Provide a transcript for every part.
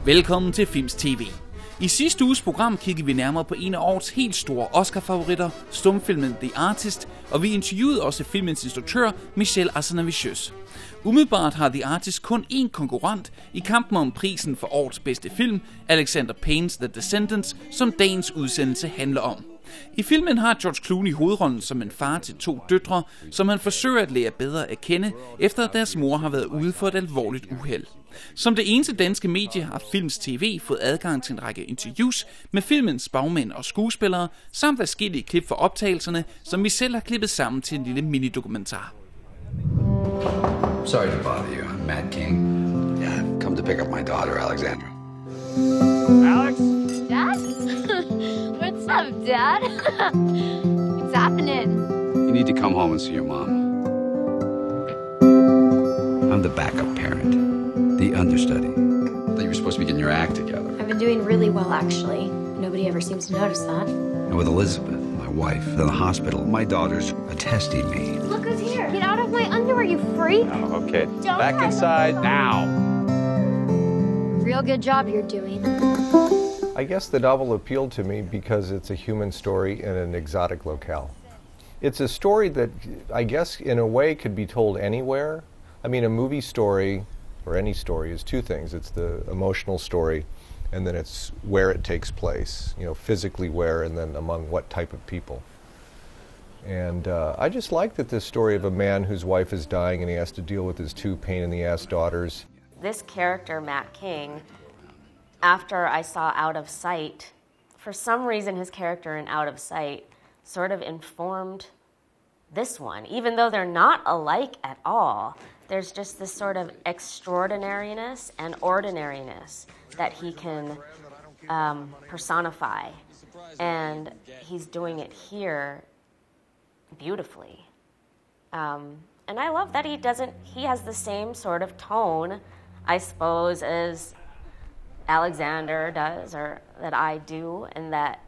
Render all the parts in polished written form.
Velkommen til Filmz TV. I sidste uges program kiggede vi nærmere på en af årets helt store Oscar-favoritter, stumfilmen The Artist, og vi interviewede også filmens instruktør, Michel Hazanavicius. Umiddelbart har The Artist kun én konkurrent i kampen om prisen for årets bedste film, Paynes The Descendants, som dagens udsendelse handler om. I filmen har George Clooney hovedrollen som en far til 2 døtre, som han forsøger at lære bedre at kende, efter at deres mor har været ude for et alvorligt uheld. Som det eneste danske medie har Filmz TV fået adgang til en række interviews med filmens bagmænd og skuespillere, samt forskellige klip fra optagelserne, som vi selv har klippet sammen til en lille mini-dokumentar. Sorry to bother you. I'm Matt King. Yeah, I've come to pick up my daughter, Alexandra. Alex? Dad? What's up, Dad? What's happening? You need to come home and see your mom. I'm the backup parent, the understudy. I thought you were supposed to be getting your act together. I've been doing really well, actually. Nobody ever seems to notice that. And with Elizabeth, my wife, in the hospital, my daughters are testing me. Look who's here. Get out of my underwear, you freak. Oh, okay. Don't Back inside now. Real good job you're doing. I guess the novel appealed to me because it's a human story in an exotic locale. It's a story that I guess in a way could be told anywhere. I mean, a movie story, or any story, is 2 things. It's the emotional story, and then it's where it takes place, you know, physically where, and then among what type of people. And I just like that this story of a man whose wife is dying and he has to deal with his 2 pain-in-the-ass daughters. This character, Matt King, after I saw Out of Sight, for some reason his character in Out of Sight sort of informed this one. Even though they're not alike at all, there's just this sort of extraordinariness and ordinariness that he can personify. And he's doing it here beautifully. And I love that he has the same sort of tone, I suppose, as Alexander does, or that I do, and that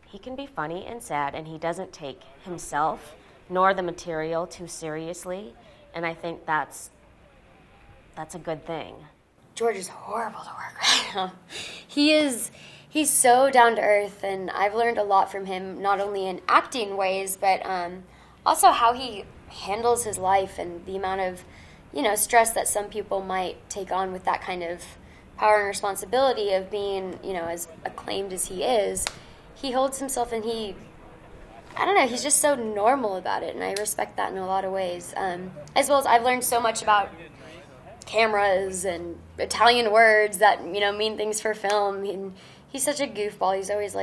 he can be funny and sad, and he doesn't take himself nor the material too seriously, and I think that's a good thing. George is horrible to work with. He's so down to earth, and I've learned a lot from him, not only in acting ways, but also how he handles his life and the amount of, stress that some people might take on with that kind of power and responsibility of being, as acclaimed as he is. He holds himself, and he's just so normal about it, and I respect that in a lot of ways. As well as I've learned so much about cameras and Italian words that, mean things for film, and he's such a goofball. He's always,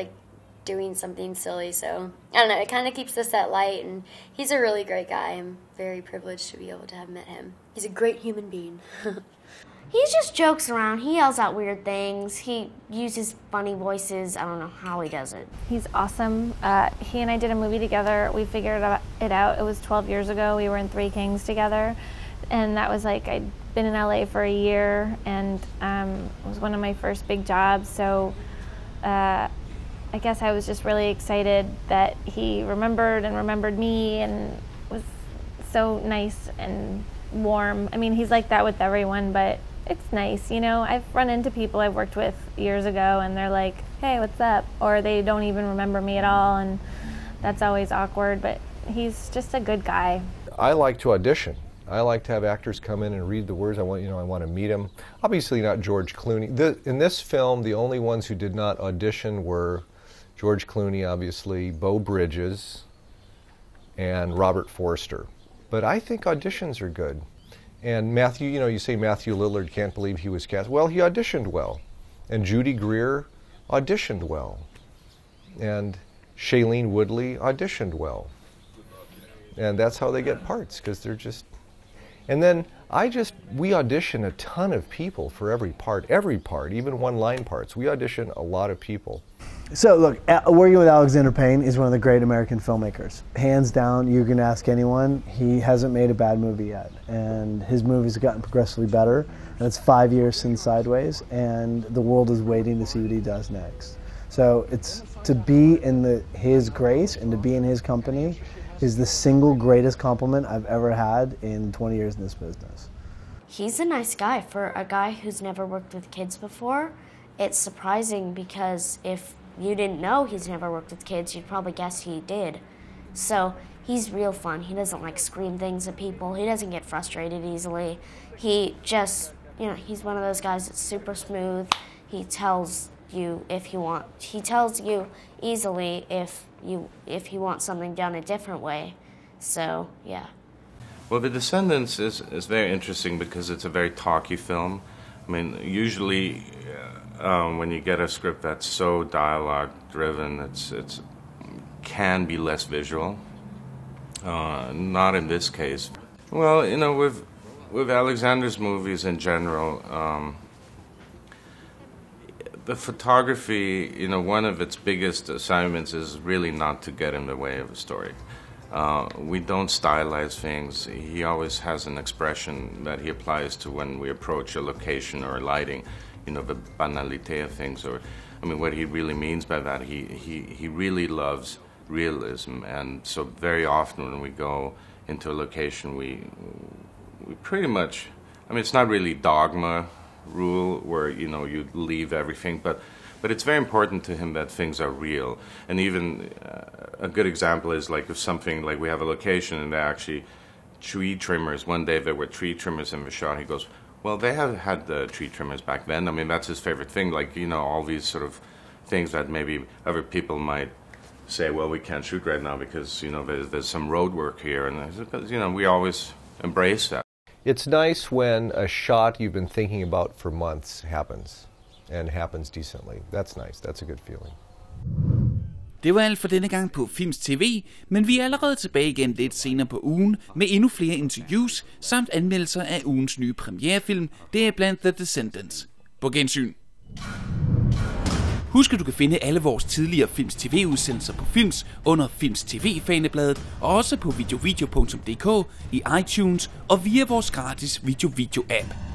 doing something silly, so, I don't know, it kind of keeps the set light, and he's a really great guy. I'm very privileged to be able to have met him. He's a great human being. He just jokes around. He yells out weird things. He uses funny voices. I don't know how he does it. He's awesome. He and I did a movie together. We figured it out. It was 12 years ago. We were in 3 Kings together. And that was I'd been in LA for a year, and it was one of my first big jobs. So I guess I was just really excited that he remembered me, and was so nice and warm. I mean, he's like that with everyone, but it's nice, I've run into people I've worked with years ago, and they're like, hey, what's up? Or they don't even remember me at all, and that's always awkward, but he's just a good guy. I like to audition. I like to have actors come in and read the words. I want to meet them. Obviously not George Clooney. In this film, the only ones who did not audition were George Clooney, obviously, Beau Bridges, and Robert Forster. But I think auditions are good. And Matthew, you say Matthew Lillard can't believe he was cast. Well, he auditioned well. And Judy Greer auditioned well. And Shailene Woodley auditioned well. And that's how they get parts, because they're just... And then we audition a ton of people for every part, even one-line parts. We audition a lot of people. So look, working with Alexander Payne is one of the great American filmmakers. Hands down, you can ask anyone, he hasn't made a bad movie yet. And his movies have gotten progressively better. And it's 5 years since Sideways, and the world is waiting to see what he does next. So it's to be in his grace and to be in his company is the single greatest compliment I've ever had in 20 years in this business. he's a nice guy. For a guy who's never worked with kids before, it's surprising because if you didn't know he's never worked with kids, you'd probably guess he did. So he's real fun. He doesn't like scream things at people. He doesn't get frustrated easily. He just, he's one of those guys that's super smooth. He tells you he tells you easily if he wants something done a different way. So, yeah. Well, The Descendants is very interesting because it's a very talky film. I mean, usually when you get a script that's so dialogue-driven, it can be less visual. Not in this case. Well, with Alexander's movies in general, the photography, one of its biggest assignments is really not to get in the way of a story. We don't stylize things. He always has an expression that he applies to when we approach a location or a lighting, the banalité of things. Or, what he really means by that, he really loves realism. And so very often when we go into a location, we pretty much, it's not really dogma rule where, you leave everything, but it's very important to him that things are real. And even a good example is like if something, like we have a location and they're actually tree trimmers. One day there were tree trimmers in the shot. He goes, well, they have had the tree trimmers back then. That's his favorite thing. Like, all these sort of things that maybe other people might say, well, we can't shoot right now because, there's some road work here. And, we always embrace that. It's nice when a shot you've been thinking about for months happens. And happens decently. That's nice. That's a good feeling. Det var alt for denne gang på Filmz TV, men vi er allerede tilbage igen lidt senere på ugen med endnu flere interviews samt anmeldelser af ugens nye premierefilm, det er blandt The Descendants. På gensyn. Husk, at du kan finde alle vores tidligere Filmz TV-udsendelser på Filmz under Filmz TV-fanebladet og også på videovideo.dk, i iTunes og via vores gratis video-app.